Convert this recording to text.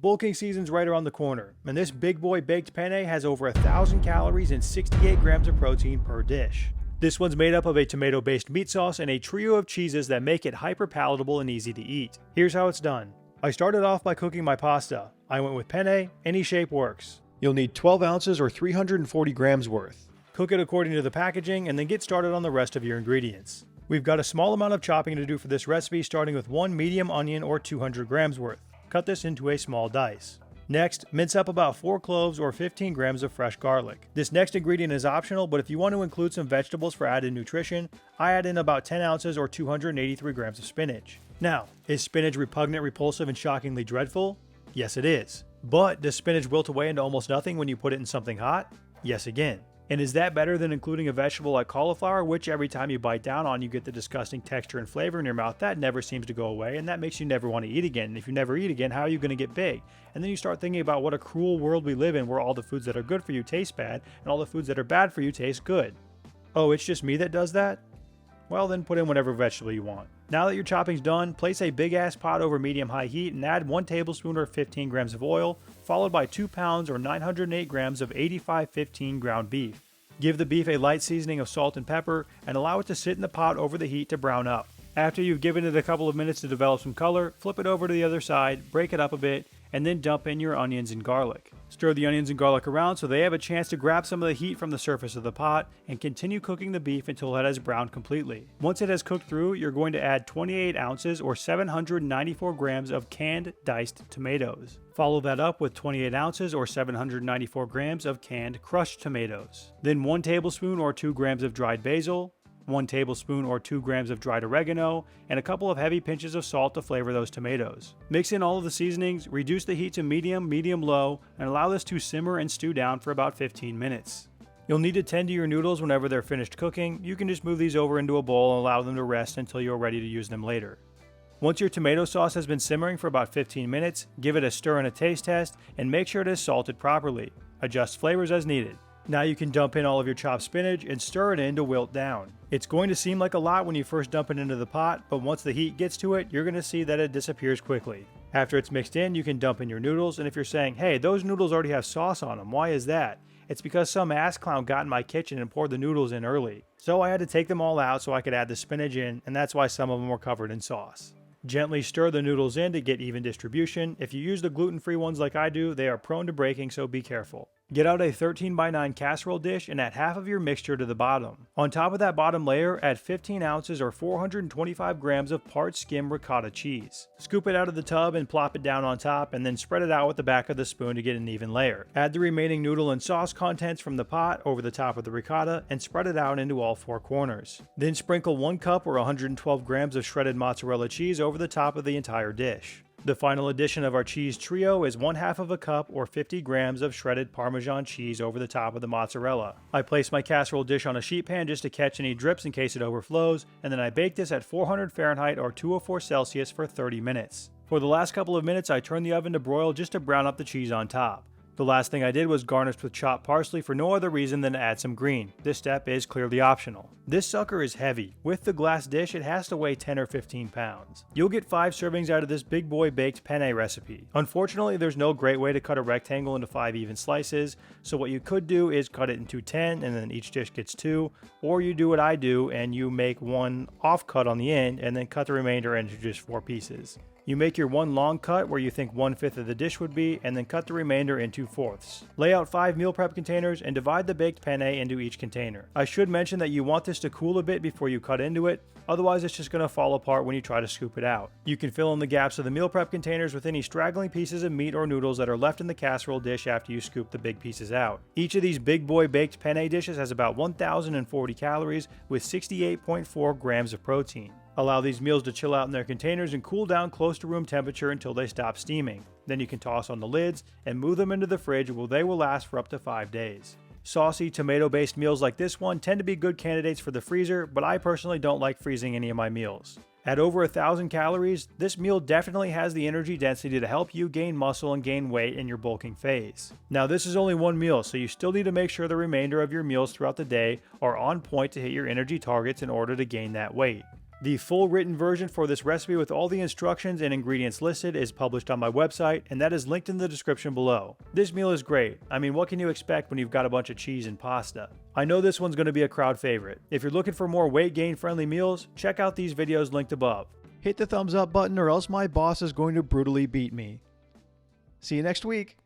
bulking season's right around the corner, and this Big Boy Baked Penne has over 1,000 calories and 68 grams of protein per dish. This one's made up of a tomato-based meat sauce and a trio of cheeses that make it hyper palatable and easy to eat. Here's how it's done. I started off by cooking my pasta. I went with penne, any shape works. You'll need 12 ounces or 340 grams worth. Cook it according to the packaging and then get started on the rest of your ingredients. We've got a small amount of chopping to do for this recipe, starting with one medium onion or 200 grams worth. Cut this into a small dice. Next, mince up about 4 cloves or 15 grams of fresh garlic. This next ingredient is optional, but if you want to include some vegetables for added nutrition, I add in about 10 ounces or 283 grams of spinach. Now, is spinach repugnant, repulsive, and shockingly dreadful? Yes, it is. But does spinach wilt away into almost nothing when you put it in something hot? Yes again. And is that better than including a vegetable like cauliflower, which every time you bite down on you get the disgusting texture and flavor in your mouth that never seems to go away, and that makes you never want to eat again. And if you never eat again, how are you going to get big? And then you start thinking about what a cruel world we live in, where all the foods that are good for you taste bad and all the foods that are bad for you taste good. Oh, it's just me that does that? Well, then put in whatever vegetable you want. Now that your chopping's done, place a big ass pot over medium-high heat and add 1 tablespoon or 15 grams of oil, followed by 2 pounds or 908 grams of 85/15 ground beef. Give the beef a light seasoning of salt and pepper and allow it to sit in the pot over the heat to brown up. After you've given it a couple of minutes to develop some color, flip it over to the other side, break it up a bit, and then dump in your onions and garlic. Stir the onions and garlic around so they have a chance to grab some of the heat from the surface of the pot, and continue cooking the beef until it has browned completely. Once it has cooked through, you're going to add 28 ounces or 794 grams of canned diced tomatoes. Follow that up with 28 ounces or 794 grams of canned crushed tomatoes. Then 1 tablespoon or 2 grams of dried basil, 1 tablespoon or 2 grams of dried oregano, and a couple of heavy pinches of salt to flavor those tomatoes. Mix in all of the seasonings, reduce the heat to medium-low, and allow this to simmer and stew down for about 15 minutes. You'll need to tend to your noodles whenever they're finished cooking. You can just move these over into a bowl and allow them to rest until you're ready to use them later. Once your tomato sauce has been simmering for about 15 minutes, give it a stir and a taste test, and make sure it is salted properly. Adjust flavors as needed. Now you can dump in all of your chopped spinach and stir it in to wilt down. It's going to seem like a lot when you first dump it into the pot, but once the heat gets to it, you're going to see that it disappears quickly. After it's mixed in, you can dump in your noodles, and if you're saying, hey, those noodles already have sauce on them, why is that? It's because some ass clown got in my kitchen and poured the noodles in early. So I had to take them all out so I could add the spinach in, and that's why some of them were covered in sauce. Gently stir the noodles in to get even distribution. If you use the gluten-free ones like I do, they are prone to breaking, so be careful. Get out a 13x9 casserole dish and add half of your mixture to the bottom. On top of that bottom layer, add 15 ounces or 425 grams of part skim ricotta cheese. Scoop it out of the tub and plop it down on top, and then spread it out with the back of the spoon to get an even layer. Add the remaining noodle and sauce contents from the pot over the top of the ricotta and spread it out into all 4 corners. Then sprinkle 1 cup or 112 grams of shredded mozzarella cheese over the top of the entire dish. The final addition of our cheese trio is 1/2 of a cup or 50 grams of shredded Parmesan cheese over the top of the mozzarella. I place my casserole dish on a sheet pan just to catch any drips in case it overflows, and then I bake this at 400 Fahrenheit or 204 Celsius for 30 minutes. For the last couple of minutes, I turn the oven to broil just to brown up the cheese on top. The last thing I did was garnish with chopped parsley for no other reason than to add some green. This step is clearly optional. This sucker is heavy. With the glass dish, it has to weigh 10 or 15 pounds. You'll get 5 servings out of this Big Boy Baked Penne recipe. Unfortunately, there's no great way to cut a rectangle into 5 even slices, so what you could do is cut it into 10 and then each dish gets 2, or you do what I do and you make 1 off cut on the end and then cut the remainder into just 4 pieces. You make your 1 long cut where you think 1/5 of the dish would be, and then cut the remainder into 4ths. Lay out 5 meal prep containers and divide the baked penne into each container. I should mention that you want this to cool a bit before you cut into it, otherwise it's just going to fall apart when you try to scoop it out. You can fill in the gaps of the meal prep containers with any straggling pieces of meat or noodles that are left in the casserole dish after you scoop the big pieces out. Each of these Big Boy Baked Penne dishes has about 1,040 calories with 68.4 grams of protein. Allow these meals to chill out in their containers and cool down close to room temperature until they stop steaming. Then you can toss on the lids and move them into the fridge where they will last for up to 5 days. Saucy, tomato-based meals like this one tend to be good candidates for the freezer, but I personally don't like freezing any of my meals. At over 1,000 calories, this meal definitely has the energy density to help you gain muscle and gain weight in your bulking phase. Now this is only one meal, so you still need to make sure the remainder of your meals throughout the day are on point to hit your energy targets in order to gain that weight. The full written version for this recipe with all the instructions and ingredients listed is published on my website, and that is linked in the description below. This meal is great. I mean, what can you expect when you've got a bunch of cheese and pasta? I know this one's going to be a crowd favorite. If you're looking for more weight gain friendly meals, check out these videos linked above. Hit the thumbs up button or else my boss is going to brutally beat me. See you next week.